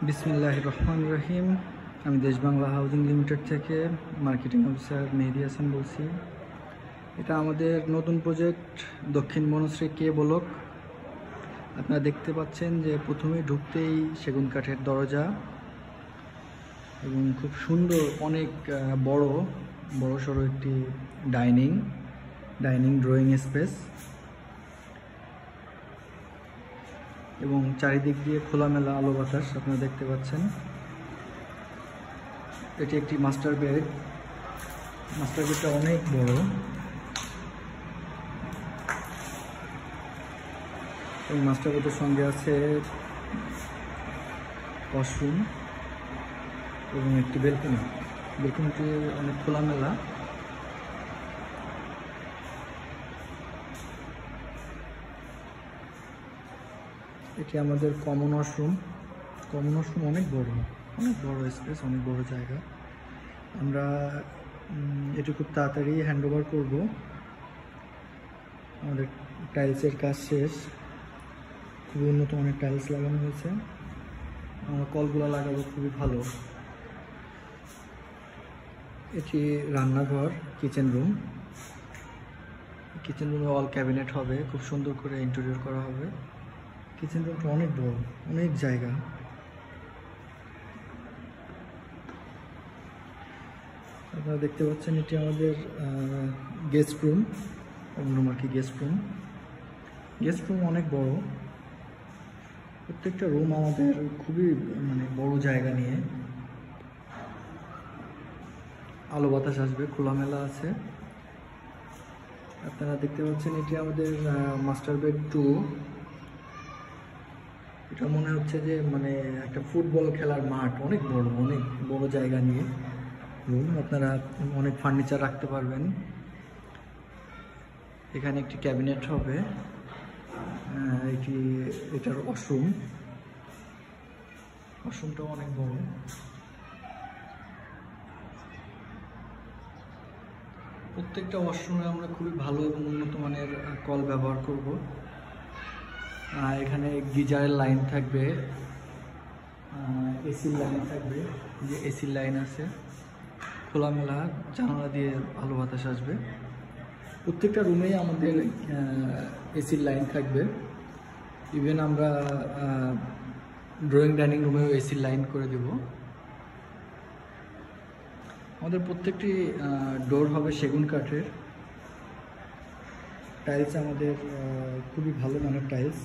বিসমিল্লাহির রহমানির রহিম। আমি দেশ বাংলা হাউজিং লিমিটেড থেকে মার্কেটিং অফিসার মেহেদি হাসান বলছি। এটা আমাদের নতুন প্রজেক্ট দক্ষিণ বনশ্রী কে ব্লক। আপনারা দেখতে পাচ্ছেন যে প্রথমেই ঢুকতেই সেগুন কাঠের দরজা এবং খুব সুন্দর অনেক বড় সড়ো একটি ডাইনিং ড্রয়িং স্পেস এবং চারিদিক দিয়ে খোলামেলা আলো বাতাস আপনারা দেখতে পাচ্ছেন। এটি একটি মাস্টার বেডটা অনেক বড় এবং মাস্টার বেডের সঙ্গে আছে ওয়াশরুম এবং একটি বেলকনিটি অনেক খোলামেলা। এটি আমাদের কমন ওয়াশরুম অনেক বড় স্পেস, অনেক বড় জায়গা। আমরা এটি খুব তাড়াতাড়ি হ্যান্ড ওভার করব। আমাদের টাইলসের কাজ শেষ, খুবই উন্নত মানের টাইলস লাগানো হয়েছে। আমরা কলগুলো লাগাবো খুবই ভালো। এটি রান্নাঘর, কিচেন রুমে অল ক্যাবিনেট হবে, খুব সুন্দর করে ইন্টেরিয়র করা হবে। কিচেন রুমটা অনেক বড়, অনেক জায়গা। আপনারা দেখতে পাচ্ছেন এটি আমাদের গেস্ট রুম অনেক বড়। প্রত্যেকটা রুম আমাদের খুবই বড় জায়গা নিয়ে আলো বাতাস আসবে, খোলামেলা আছে। আপনারা দেখতে পাচ্ছেন এটি আমাদের মাস্টার বেড 2। এটা মনে হচ্ছে যে একটা ফুটবল খেলার মাঠ, অনেক বড় জায়গা নিয়ে রুম। আপনারা অনেক ফার্নিচার রাখতে পারবেন। এখানে একটি ক্যাবিনেট হবে। এটার ওয়াশরুমটাও অনেক বড়। প্রত্যেকটা ওয়াশরুমে আমরা খুবই ভালো এবং উন্নত মানের কল ব্যবহার করব। এখানে গিজারের লাইন থাকবে, এসির লাইন থাকবে, যে এসির লাইন আছে। খোলামেলা জানালা দিয়ে আলো বাতাস আসবে। প্রত্যেকটা রুমেই আমাদের এসির লাইন থাকবে। ইভেন আমরা ড্রয়িং ডাইনিং রুমেও এসির লাইন করে দেব। আমাদের প্রত্যেকটি ডোর হবে সেগুন কাঠের। টাইলস আমাদের খুবই ভালো মানের টাইলস।